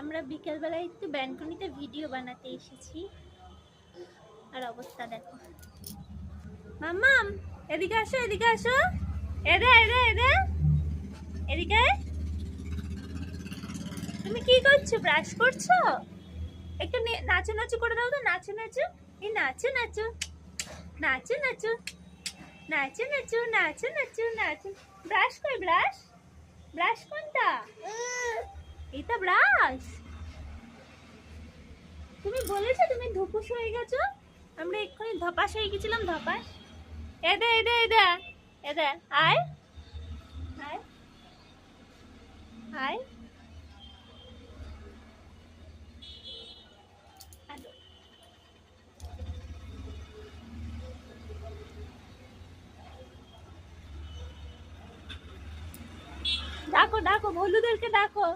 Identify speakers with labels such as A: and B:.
A: আমরা বিকেলবেলায় একটু ব্যালকনিতে ভিডিও বানাতে এসেছি। আর অবস্থা দেখো। মাম্মাম এদিকে আসো, এদিকে আসো। এদে এদে এদে এদিকে। তুমি কি করছো? ব্রাশ করছো? একটু নাচো নাচো করে দাও তো। নাচো নাচো, এই নাচো নাচো, নাচো নাচো, নাচো নাচো, নাচো নাচো, নাচো। ব্রাশ কই? ব্রাশ ব্রাশ কোনটা? এটা ব্রাশ। তুমি বলেছো তুমি ধুপুস হয়ে গেছো। আমরা এক্ষুনি ধপাস হয়ে গেছিলাম। ধপাস। এদে এদে এদে এদে আয় আয় আয়। ডাকো ডাকো, ভলুদেরকে ডাকো।